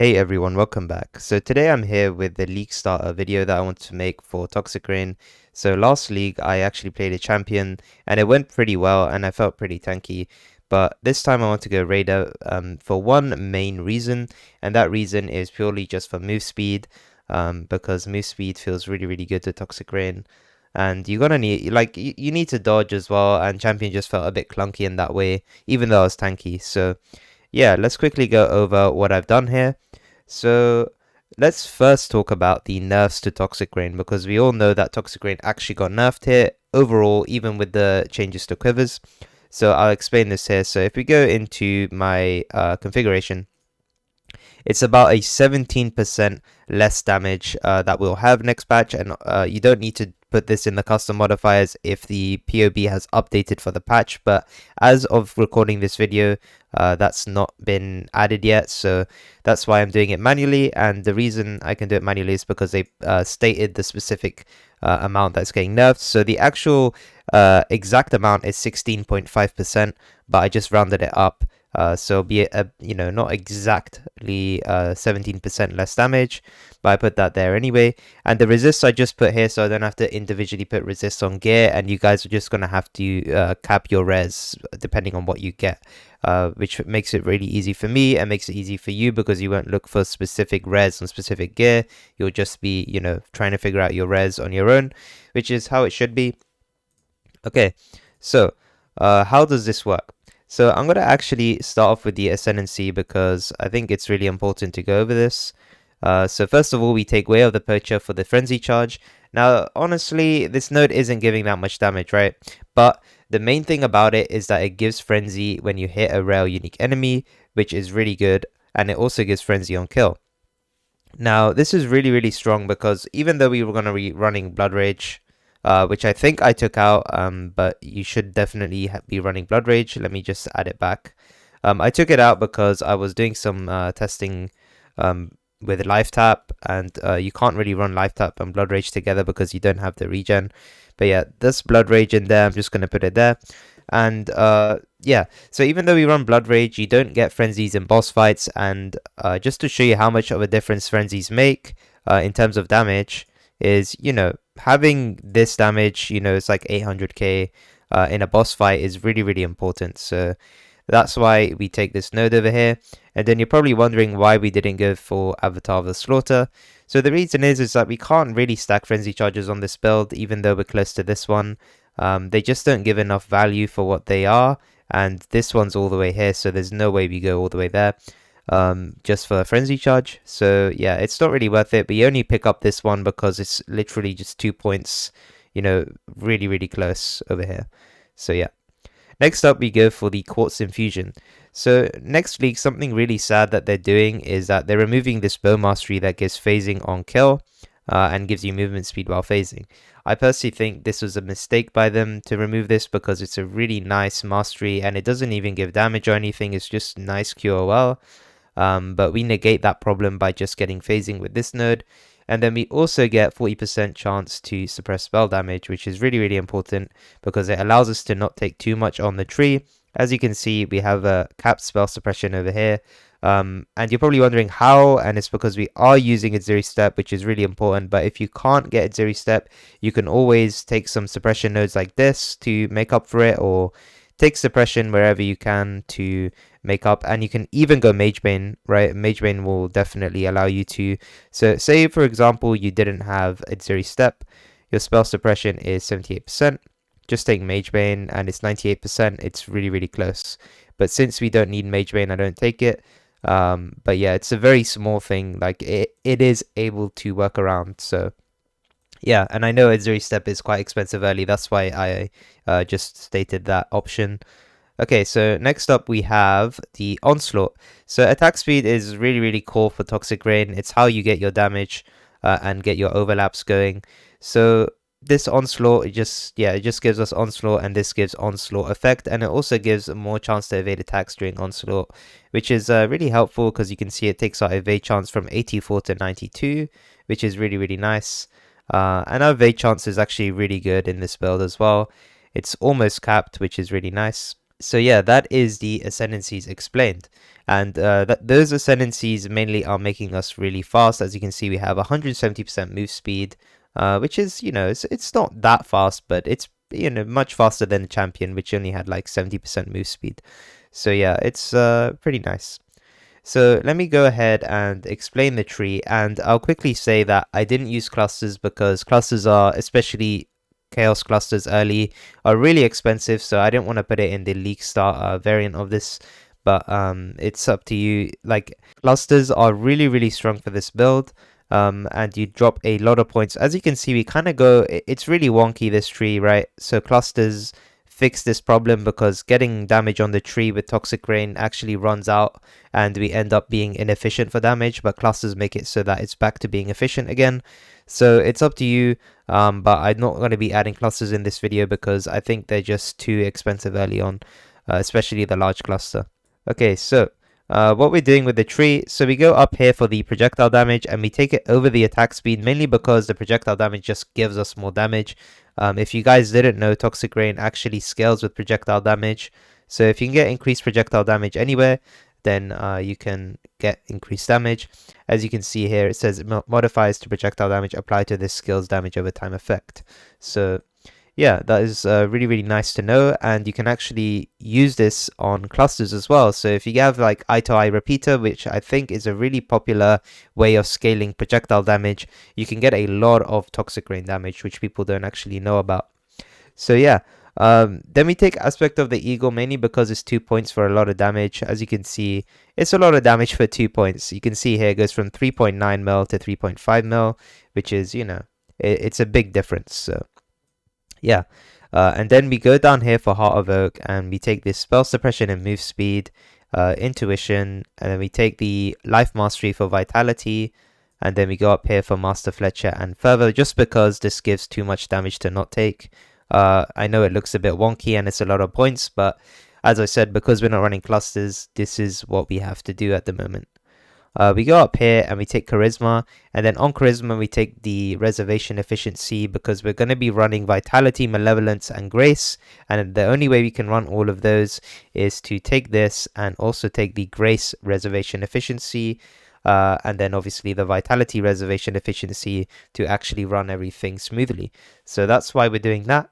Hey everyone, welcome back. So today I'm here with the league starter video that I want to make for Toxic Rain. So last league I actually played a champion and it went pretty well and I felt pretty tanky. But this time I want to go Raider for one main reason, and that reason is purely just for move speed, because move speed feels really good to Toxic Rain. And you're gonna need, like, you need to dodge as well, and champion just felt a bit clunky in that way, even though I was tanky. So yeah, let's quickly go over what I've done here. So let's first talk about the nerfs to Toxic Rain, because we all know that Toxic Rain actually got nerfed here overall, even with the changes to quivers. So I'll explain this here. So if we go into my configuration, it's about a 17% less damage that we'll have next patch, and you don't need to put this in the custom modifiers if the POB has updated for the patch, but as of recording this video, that's not been added yet, so that's why I'm doing it manually. And the reason I can do it manually is because they stated the specific amount that's getting nerfed. So the actual exact amount is 16.5%, but I just rounded it up. So be it not exactly 17% less damage, but I put that there anyway. And the resist I just put here, so I don't have to individually put resist on gear, and you guys are just gonna have to cap your res depending on what you get, which makes it really easy for me and makes it easy for you, because you won't look for specific res on specific gear. You'll just be trying to figure out your res on your own, which is how it should be. Okay, so how does this work? So I'm going to actually start off with the Ascendancy, because I think it's really important to go over this. So first of all, we take Way of the Poacher for the Frenzy charge. Now, honestly, this node isn't giving that much damage, right? But the main thing about it is that it gives Frenzy when you hit a rare unique enemy, which is really good. And it also gives Frenzy on kill. Now, this is really strong, because even though we were going to be running Blood Rage, which I think I took out, but you should definitely be running Blood Rage. Let me just add it back. I took it out because I was doing some testing with Life Tap, and you can't really run Life Tap and Blood Rage together because you don't have the regen. But yeah, this Blood Rage in there, I'm just going to put it there. And yeah, so even though we run Blood Rage, you don't get Frenzies in boss fights. And just to show you how much of a difference Frenzies make in terms of damage is, having this damage, it's like 800k in a boss fight is really important. So that's why we take this node over here. And then you're probably wondering why we didn't go for Avatar of the Slaughter. So the reason is that we can't really stack Frenzy Charges on this build, even though we're close to this one. They just don't give enough value for what they are. And this one's all the way here, so there's no way we go all the way there. Just for a Frenzy Charge. So yeah, it's not really worth it, but you only pick up this one because it's literally just 2 points, really close over here. So yeah. Next up, we go for the Quartz Infusion. So next league, something really sad that they're doing is that they're removing this bow mastery that gives phasing on kill and gives you movement speed while phasing. I personally think this was a mistake by them to remove this, because it's a really nice mastery and it doesn't even give damage or anything. It's just nice QOL. But we negate that problem by just getting phasing with this node. And then we also get 40% chance to suppress spell damage, which is really important, because it allows us to not take too much on the tree. As you can see, we have a capped spell suppression over here. And you're probably wondering how, and it's because we are using Adzuri Step, which is really important. But if you can't get Adzuri Step, you can always take some suppression nodes like this to make up for it, or take suppression wherever you can to make up. And you can even go Magebane, right? Magebane will definitely allow you to. So say, for example, you didn't have Adzuri Step, your spell suppression is 78%. Just take Magebane and it's 98%. It's really close. But since we don't need Magebane, I don't take it. But yeah, it's a very small thing. Like it is able to work around. So yeah, and I know Adzuri Step is quite expensive early. That's why I just stated that option. Okay, so next up we have the Onslaught. So attack speed is really cool for Toxic Rain. It's how you get your damage and get your overlaps going. So this Onslaught, it just gives us Onslaught, and this gives Onslaught effect, and it also gives more chance to evade attacks during Onslaught, which is really helpful, because you can see it takes our evade chance from 84 to 92, which is really nice. And our evade chance is actually really good in this build as well. It's almost capped, which is really nice. So yeah, that is the ascendancies explained. And those ascendancies mainly are making us really fast. As you can see, we have 170% move speed, which is, it's not that fast, but it's, much faster than the champion, which only had like 70% move speed. So yeah, it's pretty nice. So let me go ahead and explain the tree, and I'll quickly say that I didn't use clusters because clusters are, especially chaos clusters early, are really expensive, so I didn't want to put it in the league starter variant of this, but it's up to you. Like, clusters are really, really strong for this build, and you drop a lot of points. As you can see, we kind of go, it's really wonky, this tree, right? So clusters fix this problem because getting damage on the tree with Toxic Rain actually runs out and we end up being inefficient for damage, but clusters make it so that it's back to being efficient again. So it's up to you, but I'm not going to be adding clusters in this video because I think they're just too expensive early on, especially the large cluster. Okay, so what we're doing with the tree, so we go up here for the projectile damage and we take it over the attack speed, mainly because the projectile damage just gives us more damage. If you guys didn't know, Toxic Rain actually scales with projectile damage, so if you can get increased projectile damage anywhere, then you can get increased damage. As you can see here, it says modifiers to projectile damage apply to this skill's damage over time effect. So yeah, that is really, really nice to know, and you can actually use this on clusters as well. So if you have like eye-to-eye repeater, which I think is a really popular way of scaling projectile damage, you can get a lot of Toxic Rain damage, which people don't actually know about. So yeah, then we take Aspect of the Eagle, mainly because it's 2 points for a lot of damage. As you can see, it's a lot of damage for 2 points. You can see here it goes from 3.9 mil to 3.5 mil, which is, it's a big difference. So yeah, and then we go down here for Heart of Oak and we take this spell suppression and move speed, intuition, and then we take the life mastery for vitality, and then we go up here for Master Fletcher and Fervor, just because this gives too much damage to not take. I know it looks a bit wonky and it's a lot of points, but as I said, because we're not running clusters, this is what we have to do at the moment. We go up here and we take Charisma, and then on Charisma we take the Reservation Efficiency because we're going to be running Vitality, Malevolence, and Grace, and the only way we can run all of those is to take this and also take the Grace Reservation Efficiency, and then obviously the Vitality Reservation Efficiency to actually run everything smoothly. So that's why we're doing that.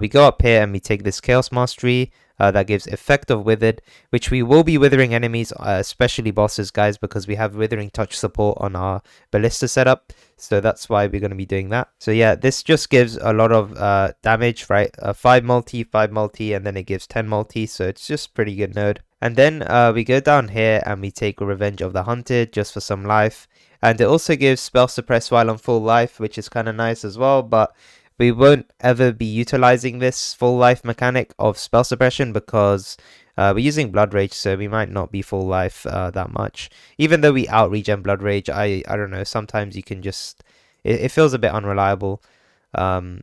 We go up here and we take this Chaos Mastery, that gives Effect of Withered, which we will be withering enemies, especially bosses, guys, because we have Withering Touch support on our Ballista setup, so that's why we're going to be doing that. So yeah, this just gives a lot of damage, right? 5 multi, 5 multi, and then it gives 10 multi, so it's just pretty good node. And then we go down here and we take Revenge of the Hunted just for some life, and it also gives Spell Suppress while on full life, which is kind of nice as well, but we won't ever be utilizing this full life mechanic of spell suppression because we're using Blood Rage, so we might not be full life that much. Even though we out regen Blood Rage, I don't know, sometimes you can just, it feels a bit unreliable. And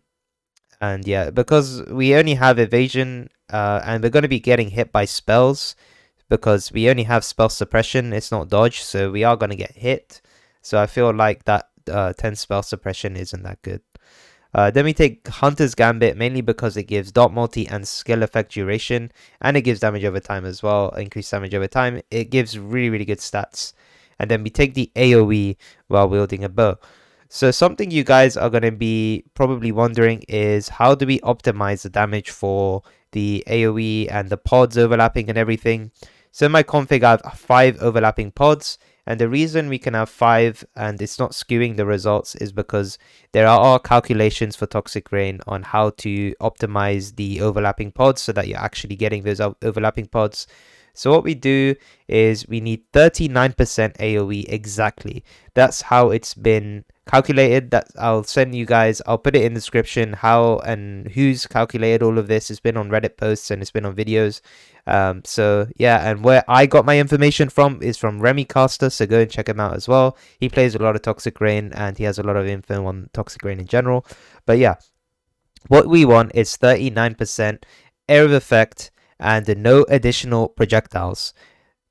yeah, because we only have evasion and we're going to be getting hit by spells because we only have spell suppression, it's not dodge, so we are going to get hit. So I feel like that 10 spell suppression isn't that good. Then we take Hunter's Gambit, mainly because it gives dot multi and skill effect duration, and it gives damage over time as well, increased damage over time. It gives really, really good stats. And then we take the AoE while wielding a bow. So something you guys are going to be probably wondering is, how do we optimize the damage for the AoE and the pods overlapping and everything? So in my config, I have 5 overlapping pods. And the reason we can have 5 and it's not skewing the results is because there are calculations for Toxic Rain on how to optimize the overlapping pods so that you're actually getting those overlapping pods. So what we do is we need 39% AoE exactly. That's how it's been calculated. That I'll send you guys, I'll put it in the description how and who's calculated all of this. It's been on Reddit posts and it's been on videos. So yeah, and where I got my information from is from Remy Caster, so go and check him out as well. He plays a lot of Toxic Rain and he has a lot of info on Toxic Rain in general. But yeah, what we want is 39% area of effect and no additional projectiles.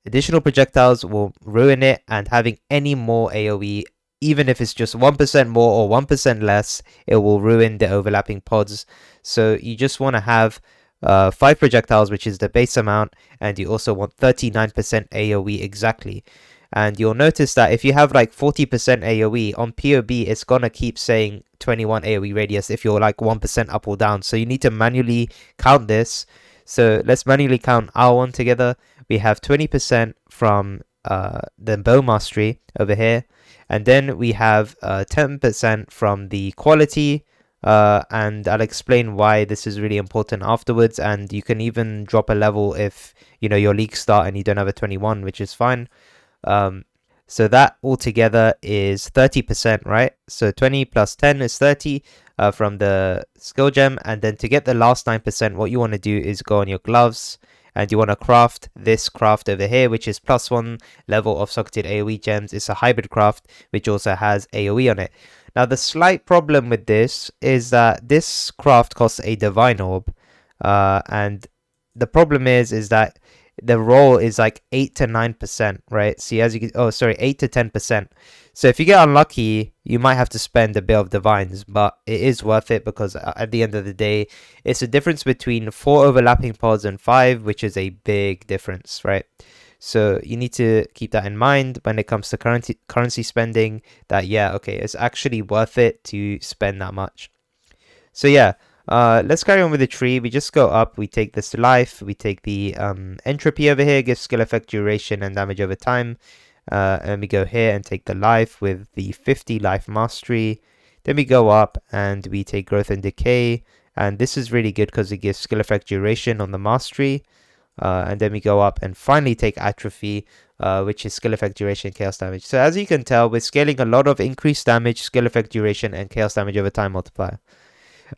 Additional projectiles will ruin it, and having any more AoE, even if it's just 1% more or 1% less, it will ruin the overlapping pods. So you just want to have 5 projectiles, which is the base amount, and you also want 39% AoE exactly. And you'll notice that if you have like 40% AoE on POB, it's gonna keep saying 21 AoE radius if you're like 1% up or down. So you need to manually count this. So let's manually count our one together. We have 20% from the bow mastery over here, and then we have 10% from the quality. And I'll explain why this is really important afterwards. And you can even drop a level if you know your league start and you don't have a 21, which is fine. So that altogether is 30%, right? So 20 plus 10 is 30 from the skill gem. And then to get the last 9%, what you want to do is go on your gloves and you want to craft this craft over here, which is +1 level of socketed AoE gems. It's a hybrid craft, which also has AoE on it. Now, the slight problem with this is that this craft costs a divine orb. And the problem is that the roll is like 8 to 9%, right? See, as you can, 8 to 10%. So if you get unlucky, you might have to spend a bit of divines, but it is worth it because at the end of the day, it's a difference between 4 overlapping pods and 5, which is a big difference, right? So you need to keep that in mind when it comes to currency spending, that yeah, okay, it's actually worth it to spend that much. So yeah, let's carry on with the tree. We just go up, we take this life, we take the entropy over here, gives skill effect duration and damage over time. And we go here and take the life with the 50 life mastery. Then we go up and we take growth and decay. And this is really good because it gives skill effect duration on the mastery. And then we go up and finally take atrophy, which is skill effect duration, chaos damage. So as you can tell, we're scaling a lot of increased damage, skill effect duration, and chaos damage over time multiplier.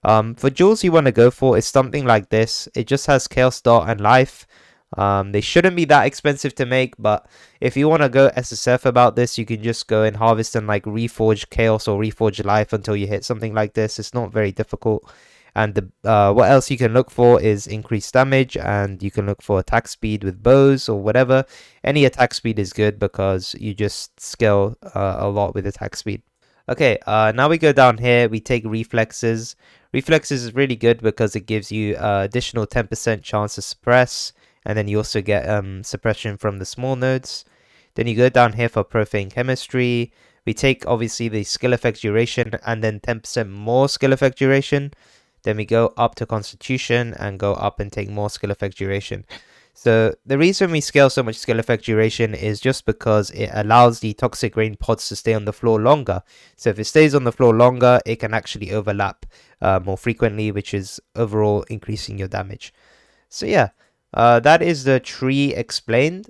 For jewels you want to go for is something like this. It just has chaos dot and life. They shouldn't be that expensive to make, but if you want to go SSF about this, you can just go and harvest and like reforge chaos or reforge life until you hit something like this. It's not very difficult. And the what else you can look for is increased damage, and you can look for attack speed with bows or whatever. Any attack speed is good because you just scale a lot with attack speed. Okay, now we go down here, we take reflexes. Reflexes is really good because it gives you additional 10% chance to suppress, and then you also get suppression from the small nodes. Then you go down here for profane chemistry. We take obviously the skill effect duration and then 10% more skill effect duration. Then we go up to constitution and go up and take more skill effect duration. So the reason we scale so much skill effect duration is just because it allows the toxic rain pods to stay on the floor longer. So if it stays on the floor longer, it can actually overlap more frequently, which is overall increasing your damage. So yeah, that is the tree explained.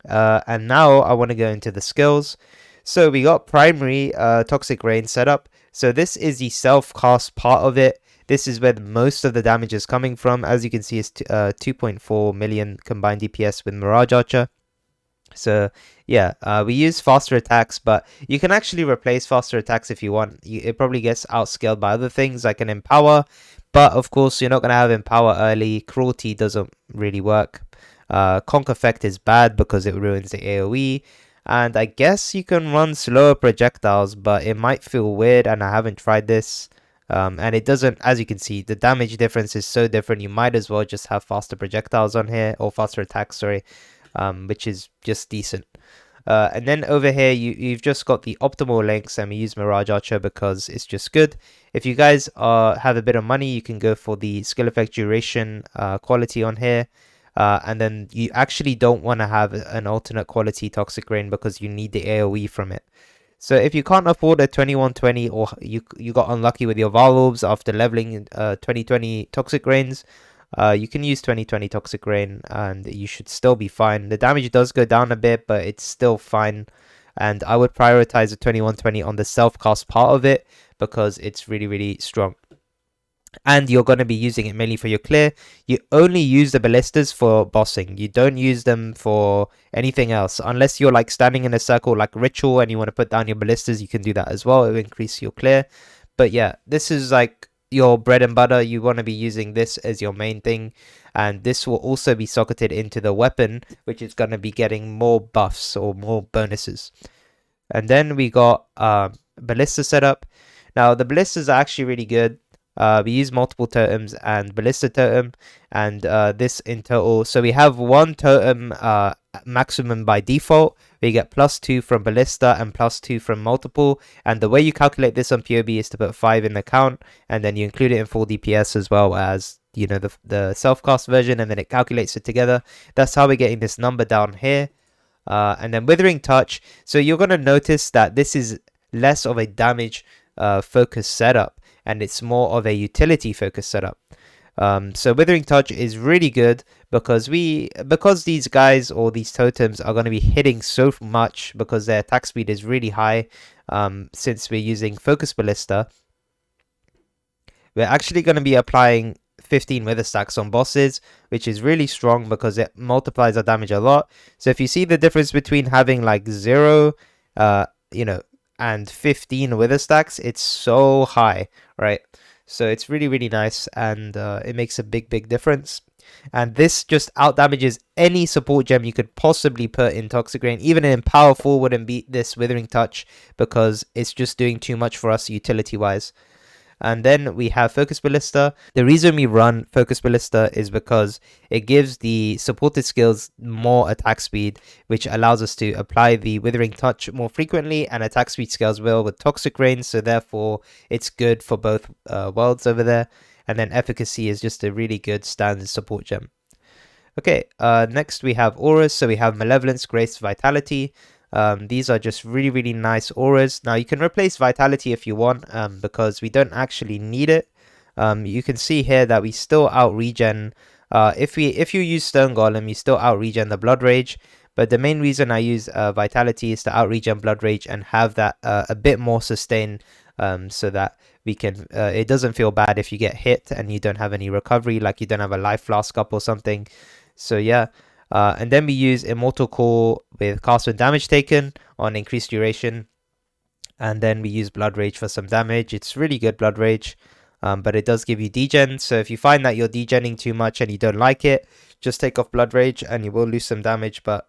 And now I want to go into the skills. So we got primary toxic rain setup. So this is the self-cast part of it. This is where most of the damage is coming from. As you can see, it's 2.4 million combined DPS with Mirage Archer. So yeah, we use faster attacks, but you can actually replace faster attacks if you want. It probably gets outscaled by other things like an Empower, but of course you're not going to have Empower early. Cruelty doesn't really work. Conk Effect is bad because it ruins the AoE. And I guess you can run slower projectiles, but it might feel weird, and I haven't tried this. And it doesn't, as you can see, the damage difference is so different. You might as well just have faster projectiles on here, or faster attacks, sorry, which is just decent. And then over here, you've just got the optimal lengths, and we use Mirage Archer because it's just good. If you guys have a bit of money, you can go for the skill effect duration quality on here. And then you actually don't want to have an alternate quality toxic rain because you need the AoE from it. So if you can't afford a 2120, or you got unlucky with your Val Orbs after leveling 2020 Toxic Rains, you can use 2020 Toxic Rain and you should still be fine. The damage does go down a bit, but it's still fine. And I would prioritize the 2120 on the self-cast part of it because it's really, really strong. And you're going to be using it mainly for your clear. You only use the ballistas for bossing. You don't use them for anything else. Unless you're like standing in a circle like ritual and you want to put down your ballistas, you can do that as well. It will increase your clear. But yeah, this is like your bread and butter. You want to be using this as your main thing. And this will also be socketed into the weapon, which is going to be getting more buffs or more bonuses. And then we got ballista setup. Now the ballistas are actually really good. We use multiple totems and ballista totem, and this in total. So we have one totem maximum by default. We get +2 from ballista and +2 from multiple. And the way you calculate this on POB is to put 5 in the count, and then you include it in full DPS as well as, you know, the self-cast version, and then it calculates it together. That's how we're getting this number down here. And then Withering Touch. So you're going to notice that this is less of a damage focused setup, and it's more of a utility focused setup. So Withering Touch is really good because these guys or these totems are going to be hitting so much because their attack speed is really high. Since we're using Focus Ballista, we're actually going to be applying 15 wither stacks on bosses, which is really strong because it multiplies our damage a lot. So if you see the difference between having like 0, you know, and 15 wither stacks, it's so high, right? So it's really, really nice, and it makes a big difference. And this just out damages any support gem you could possibly put in Toxic Rain. Even in Powerful wouldn't beat this Withering Touch because it's just doing too much for us utility wise. And then we have Focus Ballista. The reason we run Focus Ballista is because it gives the supported skills more attack speed, which allows us to apply the Withering Touch more frequently, and attack speed scales well with Toxic Rain, so therefore it's good for both worlds over there. And then Efficacy is just a really good standard support gem. Okay, next we have auras. So we have Malevolence, Grace, Vitality. These are just really nice auras. Now you can replace Vitality if you want, because we don't actually need it. You can see here that we still out regen. If you use Stone Golem, you still out regen the Blood Rage. But the main reason I use Vitality is to out regen Blood Rage and have that a bit more sustain, so that we can. It doesn't feel bad if you get hit and you don't have any recovery, like you don't have a life flask up or something. So yeah. And then we use Immortal Call with cast when damage taken on increased duration. And then we use Blood Rage for some damage. It's really good, Blood Rage. But it does give you degen. So if you find that you're degenning too much and you don't like it, just take off Blood Rage and you will lose some damage. But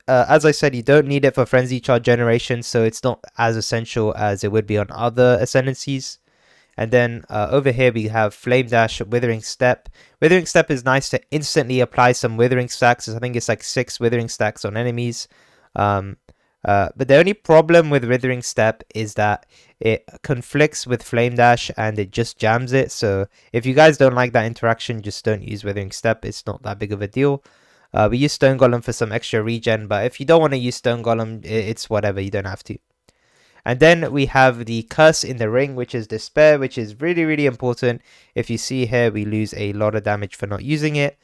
as I said, you don't need it for Frenzy Charge generation. So it's not as essential as it would be on other Ascendancies. And then over here we have Flame Dash, Withering Step. Withering Step is nice to instantly apply some Withering stacks. I think it's like 6 Withering stacks on enemies. But the only problem with Withering Step is that it conflicts with Flame Dash and it just jams it. So if you guys don't like that interaction, just don't use Withering Step. It's not that big of a deal. We use Stone Golem for some extra regen, but if you don't want to use Stone Golem, it's whatever. You don't have to. And then we have the Curse in the Ring, which is Despair, which is really important. If you see here, we lose a lot of damage for not using it.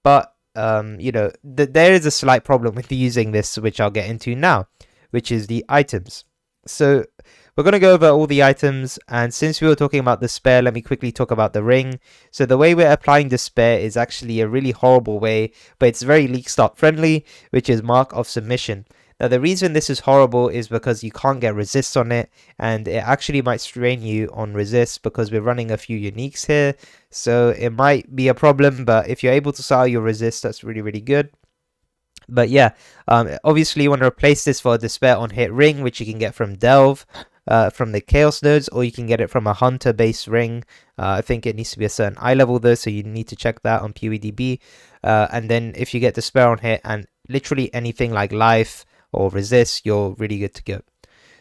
But, you know, there is a slight problem with using this, which I'll get into now, which is the items. So we're going to go over all the items. And since we were talking about Despair, let me quickly talk about the Ring. So the way we're applying Despair is actually a really horrible way, but it's very leak start friendly, which is Mark of Submission. Now, the reason this is horrible is because you can't get resists on it, and it actually might strain you on resists because we're running a few uniques here. So it might be a problem, but if you're able to sell your resists, that's really good. But yeah, obviously you want to replace this for a Despair on hit ring, which you can get from Delve, from the Chaos nodes, or you can get it from a Hunter based ring. I think it needs to be a certain eye level though, so you need to check that on PWDB. And then if you get Despair on hit and literally anything like life or resist, you're really good to go.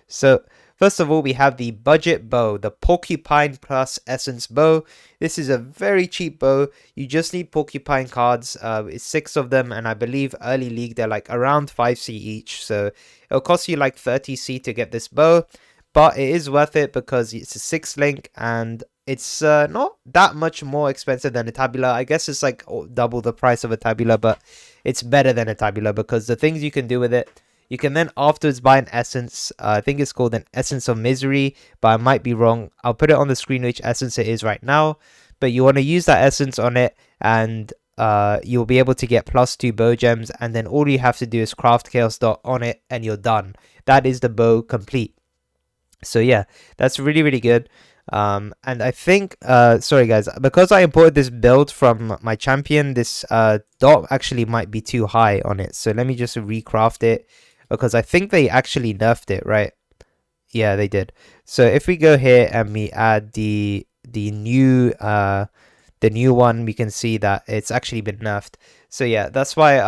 So first of all, we have the budget bow, the Porcupine plus Essence bow. This is a very cheap bow. You just need Porcupine cards. It's 6 of them, and I believe early league they're like around 5C each. So it'll cost you like 30C to get this bow, but it is worth it because it's a 6 link and it's not that much more expensive than a Tabula. I guess it's like double the price of a Tabula, but it's better than a Tabula because the things you can do with it. You can then afterwards buy an essence. I think it's called an Essence of Misery, but I might be wrong. I'll put it on the screen which essence it is right now. But you want to use that essence on it, and you'll be able to get +2 bow gems. And then all you have to do is craft Chaos Dot on it, and you're done. That is the bow complete. So yeah, that's really good. And I think, sorry guys, because I imported this build from my champion, this dot actually might be too high on it. So let me just recraft it, because I think they actually nerfed it, right? Yeah, they did. So if we go here and we add the the new one, we can see that it's actually been nerfed. So yeah, that's why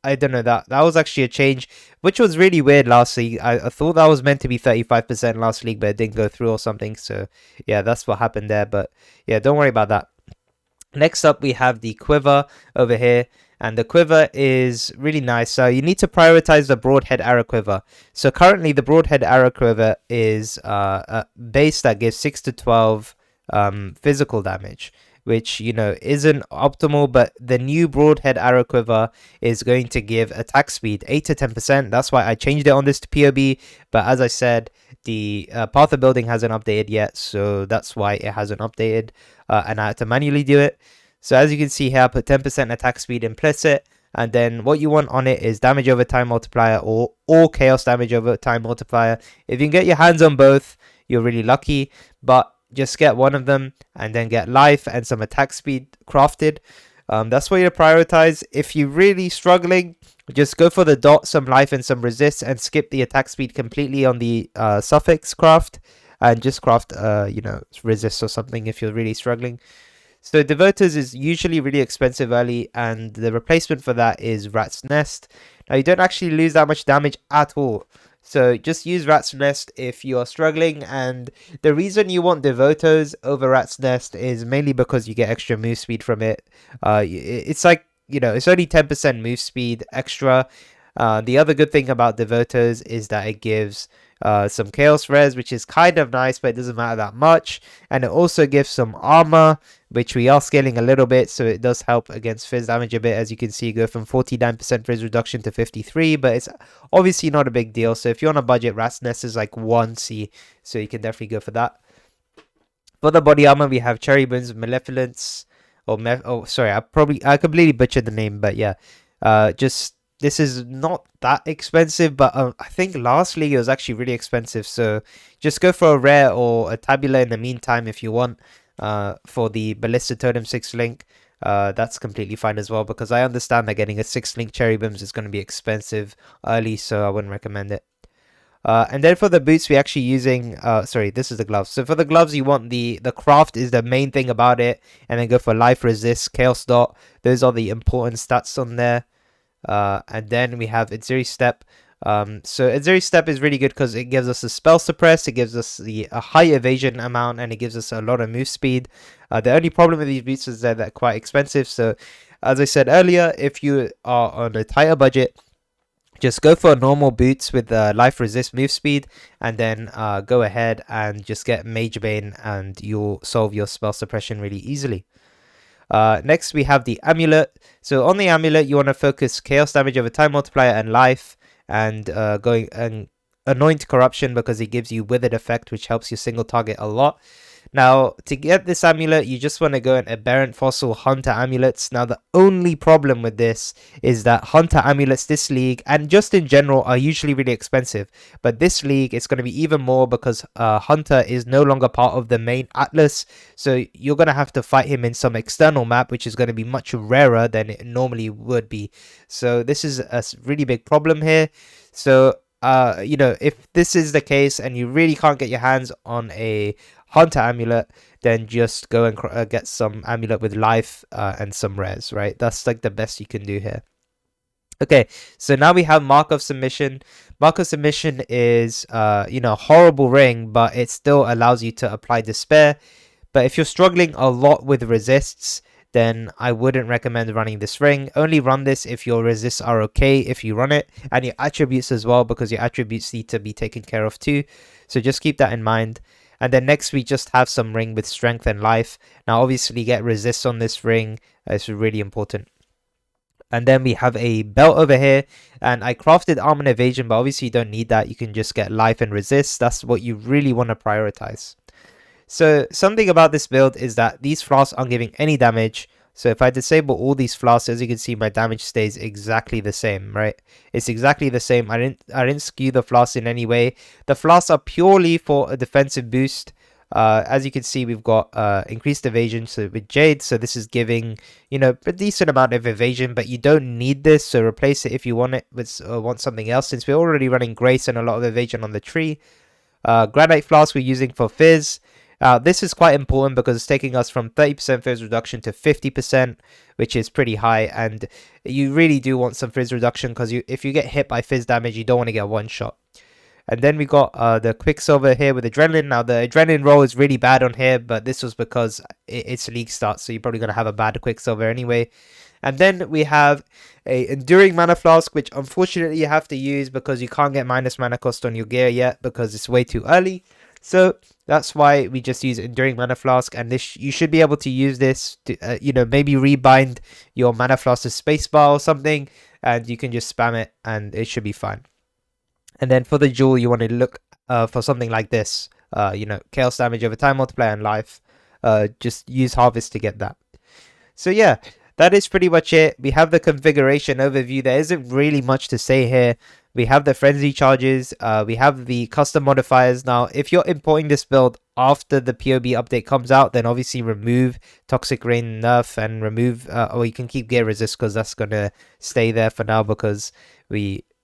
I don't know, that was actually a change, which was really weird last league. I thought that was meant to be 35% last league, but it didn't go through or something. So yeah, that's what happened there. But yeah, don't worry about that. Next up, we have the quiver over here, and the quiver is really nice. So you need to prioritize the broadhead arrow quiver. So currently, the broadhead arrow quiver is a base that gives 6 to 12 physical damage, which, you know, isn't optimal. But the new broadhead arrow quiver is going to give attack speed 8 to 10%. That's why I changed it on this to POB. But as I said, the path of building hasn't updated yet, so that's why it hasn't updated, and I had to manually do it. So as you can see here, I put 10% attack speed implicit, and then what you want on it is damage over time multiplier or chaos damage over time multiplier. If you can get your hands on both, you're really lucky, but just get one of them and then get life and some attack speed crafted. That's what you prioritize. If you're really struggling, just go for the dot, some life and some resist, and skip the attack speed completely on the suffix craft, and just craft you know, resist or something if you're really struggling. So Devoters is usually really expensive early, and the replacement for that is Rat's Nest. Now you don't actually lose that much damage at all, so just use Rat's Nest if you are struggling. And the reason you want Devotos over Rat's Nest is mainly because you get extra move speed from it. It's like, you know, it's only 10% move speed extra. The other good thing about Devotos is that it gives some chaos res, which is kind of nice, but it doesn't matter that much. And it also gives some armor, which we are scaling a little bit, so it does help against fizz damage a bit. As you can see, go from 49% fizz reduction to 53, but it's obviously not a big deal. So if you're on a budget, Rat's Nest is like 1C, so you can definitely go for that. For the body armor, we have Cherry Bones Malevolence, sorry, I completely butchered the name, but yeah, this is not that expensive, but I think last league it was actually really expensive. So just go for a rare or a tabular in the meantime if you want. For the Ballista Totem 6 link, that's completely fine as well, because I understand that getting a 6 link Cherry Bombs is going to be expensive early, so I wouldn't recommend it. And then for the boots, we're actually using, sorry, this is the gloves. So for the gloves, you want the craft is the main thing about it, and then go for life, resist, chaos dot. Those are the important stats on there. And then we have Enquiries Step. So Enquiries Step is really good because it gives us a spell suppress, it gives us a high evasion amount, and it gives us a lot of move speed. The only problem with these boots is that they're quite expensive. So as I said earlier, if you are on a tighter budget, just go for normal boots with life resist move speed, and then go ahead and just get Mage Bane, and you'll solve your spell suppression really easily. Next we have the amulet. So on the amulet, you want to focus chaos damage over time multiplier and life, and going and anoint corruption, because it gives you withered effect, which helps you single target a lot. Now, to get this amulet, you just want to go in Aberrant Fossil Hunter Amulets. Now, the only problem with this is that Hunter Amulets this league, and just in general, are usually really expensive. But this league, it's going to be even more, because Hunter is no longer part of the main Atlas. So you're going to have to fight him in some external map, which is going to be much rarer than it normally would be. So this is a really big problem here. So, you know, if this is the case and you really can't get your hands on a Hunter amulet, then just go and get some amulet with life and some res, right? That's like the best you can do here. Okay, so now we have Mark of Submission. Mark of Submission is, you know, horrible ring, but it still allows you to apply Despair. But if you're struggling a lot with resists, then I wouldn't recommend running this ring. Only run this if your resists are okay if you run it, and your attributes as well, because your attributes need to be taken care of too. So just keep that in mind. And then next we just have some ring with strength and life. Now obviously get resist on this ring. It's really important. And then we have a belt over here, and I crafted armor and evasion, but obviously you don't need that. You can just get life and resist. That's what you really want to prioritize. So something about this build is that these flasks aren't giving any damage. So if I disable all these flasks, as you can see, my damage stays exactly the same, right? It's exactly the same. I didn't skew the flasks in any way. The flasks are purely for a defensive boost. As you can see, we've got increased evasion with Jade, so this is giving, you know, a decent amount of evasion, but you don't need this, so replace it if you want it with want something else, since we're already running Grace and a lot of evasion on the tree. Granite Flask we're using for Fizz. This is quite important because it's taking us from 30% fizz reduction to 50%, which is pretty high, and you really do want some fizz reduction because if you get hit by fizz damage, you don't want to get one shot. And then we got the Quicksilver here with Adrenaline. Now, the Adrenaline roll is really bad on here, but this was because it's League start, so you're probably going to have a bad Quicksilver anyway. And then we have a Enduring Mana Flask, which unfortunately you have to use because you can't get minus mana cost on your gear yet because it's way too early. So that's why we just use Enduring Mana Flask, and this you should be able to use this to, maybe rebind your Mana Flask to spacebar or something, and you can just spam it, and it should be fine. And then for the jewel, you want to look for something like this, chaos damage over time multiplier and life. Just use Harvest to get that. So yeah, that is pretty much it. We have the configuration overview. There isn't really much to say here. We have the frenzy charges. We have the custom modifiers. Now, if you're importing this build after the POB update comes out, then obviously remove Toxic Rain nerf and remove, or you can keep gear resist because that's going to stay there for now because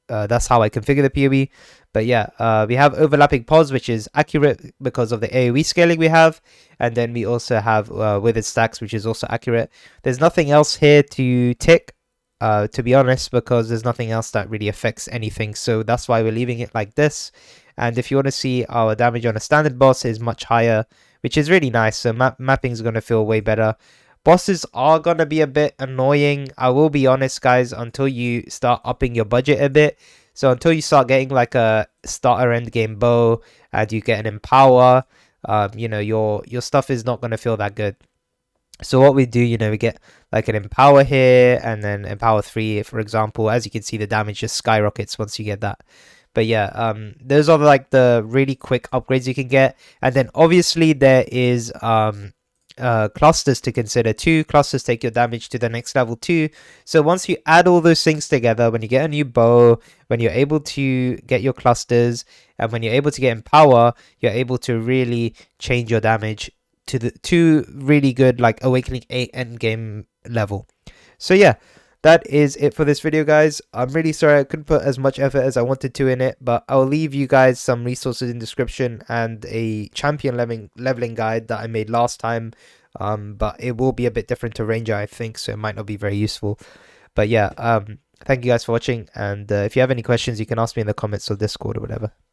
that's how I configure the POB. But yeah, we have overlapping pods, which is accurate because of the AoE scaling we have. And then we also have withered stacks, which is also accurate. There's nothing else here to tick, to be honest, because there's nothing else that really affects anything. So that's why we're leaving it like this. And if you want to see, our damage on a standard boss is much higher, which is really nice. So mapping is going to feel way better. Bosses are going to be a bit annoying, I will be honest, guys, until you start upping your budget a bit. So until you start getting like a starter endgame bow and you get an empower, your stuff is not going to feel that good. So what we do, we get like an empower here and then empower 3, for example. As you can see, the damage just skyrockets once you get that. But yeah, those are like the really quick upgrades you can get. And then obviously there is clusters to consider. 2 clusters take your damage to the next level too. So once you add all those things together, when you get a new bow, when you're able to get your clusters, and when you're able to get empower, you're able to really change your damage to the 2 really good like Awakening 8 endgame level. So yeah, that is it for this video, guys. I'm really sorry I couldn't put as much effort as I wanted to in it, but I'll leave you guys some resources in the description and a champion leveling guide that I made last time. But it will be a bit different to Ranger, I think, so it might not be very useful. But yeah, thank you guys for watching, and if you have any questions, you can ask me in the comments or Discord or whatever.